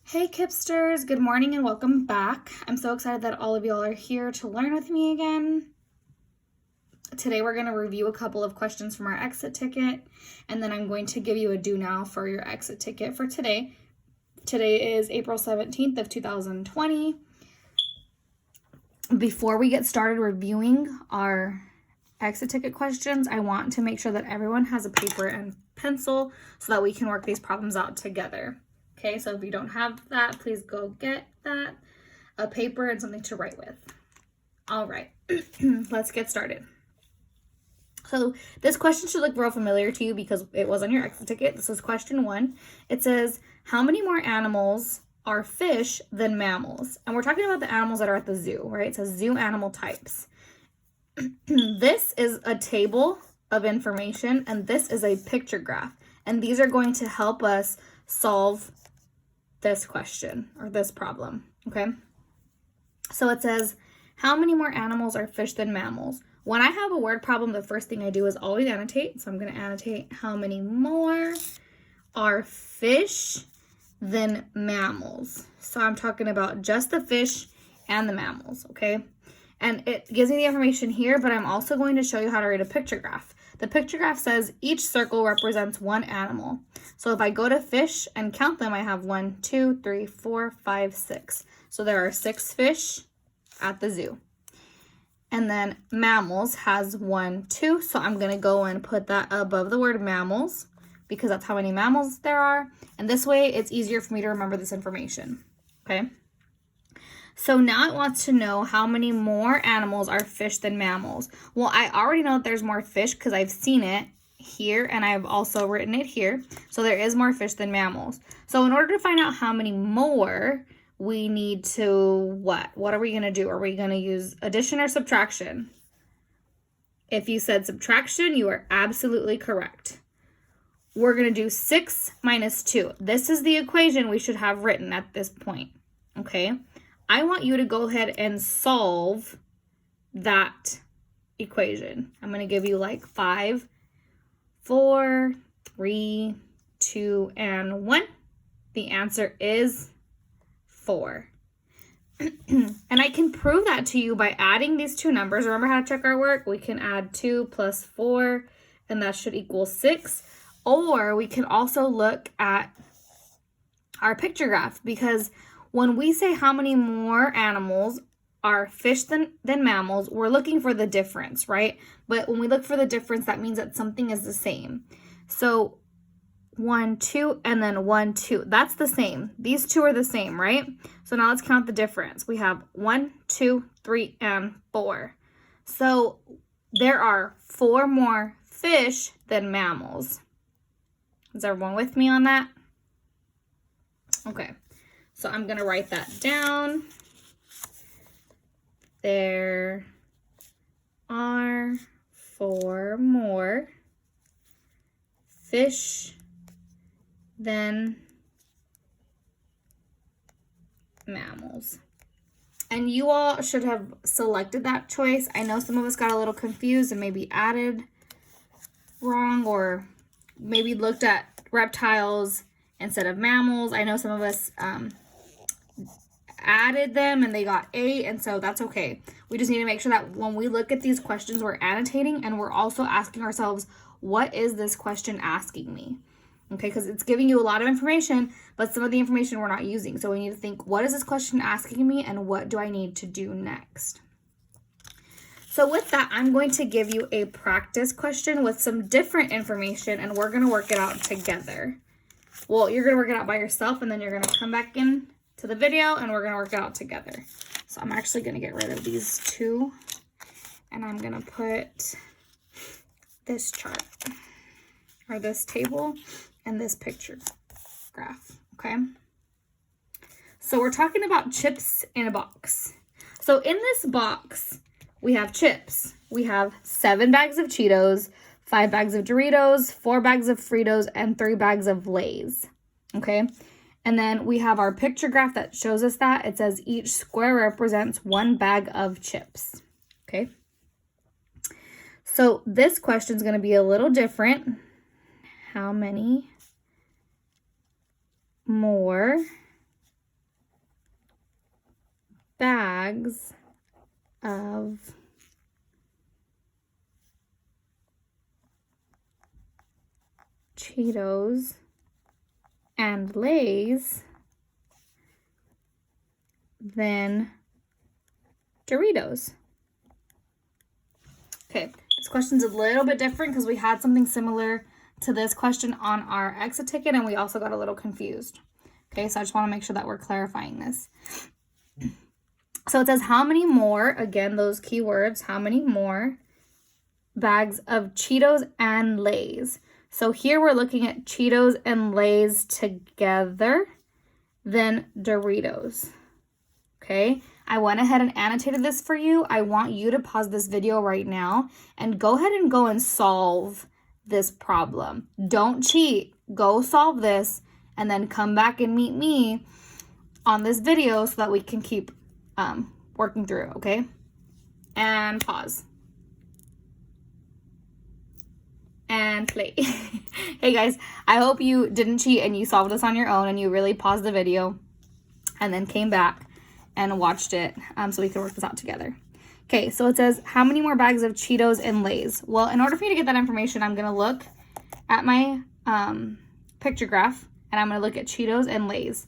Hey Kipsters, good morning and welcome back. I'm so excited that all of y'all are here to learn with me again. Today we're going to review a couple of questions from our exit ticket, and then I'm going to give you a do now for your exit ticket for today. Today is April 17th of 2020. Before we get started reviewing our exit ticket questions, I want to make sure that everyone has a paper and pencil so that we can work these problems out together. Okay, so if you don't have that, please go get that, a paper and something to write with. All right, let's get started. So this question should look real familiar to you because it was on your exit ticket. This is question 1. It says, how many more animals are fish than mammals? And we're talking about the animals that are at the zoo, right? It says zoo animal types. This is a table of information, and this is a picture graph. And these are going to help us solve this question or this problem, okay? So it says, how many more animals are fish than mammals? When I have a word problem, the first thing I do is always annotate. So I'm going to annotate how many more are fish than mammals. So I'm talking about just the fish and the mammals, okay? And it gives me the information here, but I'm also going to show you how to write a picture graph. The picture graph says each circle represents one animal. So if I go to fish and count them, I have 1, 2, 3, 4, 5, 6. So there are 6 fish at the zoo. And then mammals has 1, 2. So I'm going to go and put that above the word mammals because that's how many mammals there are. And this way it's easier for me to remember this information. Okay. So now it wants to know how many more animals are fish than mammals. Well, I already know that there's more fish because I've seen it here and I've also written it here. So there is more fish than mammals. So in order to find out how many more, we need to what? What are we going to do? Are we going to use addition or subtraction? If you said subtraction, you are absolutely correct. We're going to do 6 minus 2. This is the equation we should have written at this point, okay? I want you to go ahead and solve that equation. I'm going to give you like 5, 4, 3, 2, and 1. The answer is 4. And I can prove that to you by adding these two numbers. Remember how to check our work? We can add 2 plus 4, and that should equal 6. Or we can also look at our picture graph because when we say how many more animals are fish than mammals, we're looking for the difference, right? But when we look for the difference, that means that something is the same. So 1, 2, and then 1, 2. That's the same. These two are the same, right? So now let's count the difference. We have 1, 2, 3, and 4. So there are 4 more fish than mammals. Is everyone with me on that? Okay. So I'm going to write that down. There are 4 more fish than mammals. And you all should have selected that choice. I know some of us got a little confused and maybe added wrong or maybe looked at reptiles instead of mammals. I know some of us added them and they got 8, and so that's okay. We just need to make sure that when we look at these questions, we're annotating and we're also asking ourselves, what is this question asking me? Okay, because it's giving you a lot of information, but some of the information we're not using. So we need to think, what is this question asking me and what do I need to do next? So with that, I'm going to give you a practice question with some different information and we're going to work it out together. Well, you're going to work it out by yourself and then you're going to come back in to the video and we're going to work it out together. So I'm actually going to get rid of these two and I'm going to put this chart or this table and this picture graph, okay? So we're talking about chips in a box. So in this box, we have chips. We have 7 bags of Cheetos, 5 bags of Doritos, 4 bags of Fritos, and 3 bags of Lay's, okay? And then we have our picture graph that shows us that. It says each square represents 1 bag of chips, okay? So this question is going to be a little different. How many more bags of Cheetos and Lay's than Doritos? Okay, this question's a little bit different because we had something similar to this question on our exit ticket and we also got a little confused. Okay, so I just want to make sure that we're clarifying this. So it says how many more, again, those keywords, how many more bags of Cheetos and Lay's? So here we're looking at Cheetos and Lay's together than Doritos. Okay, I went ahead and annotated this for you. I want you to pause this video right now and go ahead and go and solve this problem. Don't cheat. Go solve this and then come back and meet me on this video so that we can keep working through, okay? And pause. And play. Hey guys, I hope you didn't cheat and you solved this on your own and you really paused the video and then came back and watched it so we can work this out together. Okay, so it says, how many more bags of Cheetos and Lay's? Well, in order for me to get that information, I'm going to look at my picture graph, and I'm going to look at Cheetos and Lay's.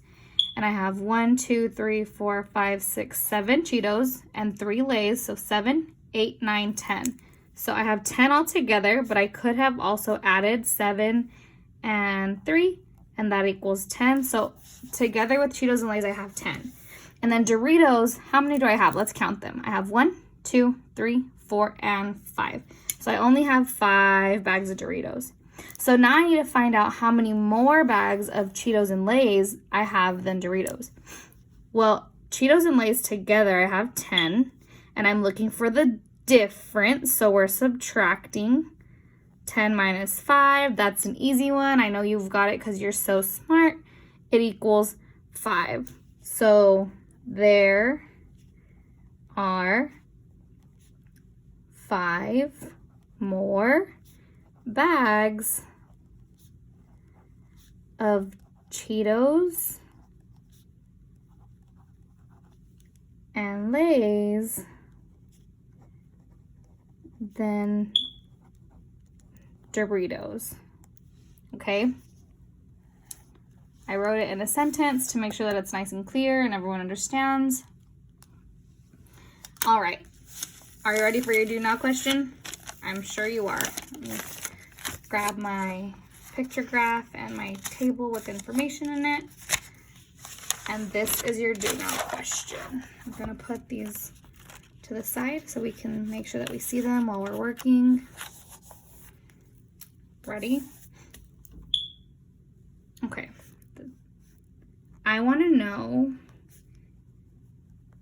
And I have 1, 2, 3, 4, 5, 6, 7 Cheetos and 3 Lay's, so 7, 8, 9, 10. So I have 10 altogether, but I could have also added 7 and 3, and that equals 10. So together with Cheetos and Lay's, I have 10. And then Doritos, how many do I have? Let's count them. I have 1, 2, 3, 4, and 5. So I only have 5 bags of Doritos. So now I need to find out how many more bags of Cheetos and Lay's I have than Doritos. Well, Cheetos and Lay's together, I have 10. And I'm looking for the difference. So we're subtracting 10 minus 5. That's an easy one. I know you've got it because you're so smart. It equals 5. So there are 5 more bags of Cheetos and Lay's than Doritos. Okay? I wrote it in a sentence to make sure that it's nice and clear and everyone understands. All right. Are you ready for your do now question? I'm sure you are. Let me grab my picture graph and my table with information in it. And this is your do now question. I'm going to put these to the side so we can make sure that we see them while we're working. Ready? Okay. I want to know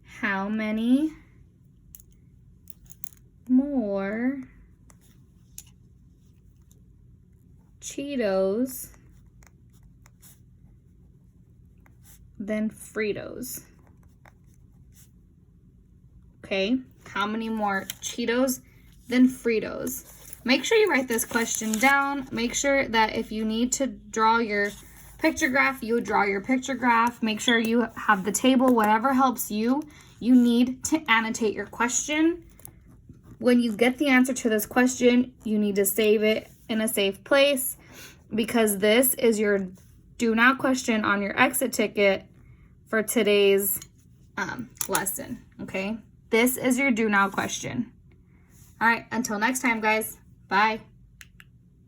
how many more Cheetos than Fritos. Okay, how many more Cheetos than Fritos? Make sure you write this question down. Make sure that if you need to draw your picture graph, you draw your picture graph. Make sure you have the table, whatever helps you. You need to annotate your question. When you get the answer to this question, you need to save it in a safe place because this is your do now question on your exit ticket for today's lesson, okay? This is your do now question. All right, until next time, guys. Bye.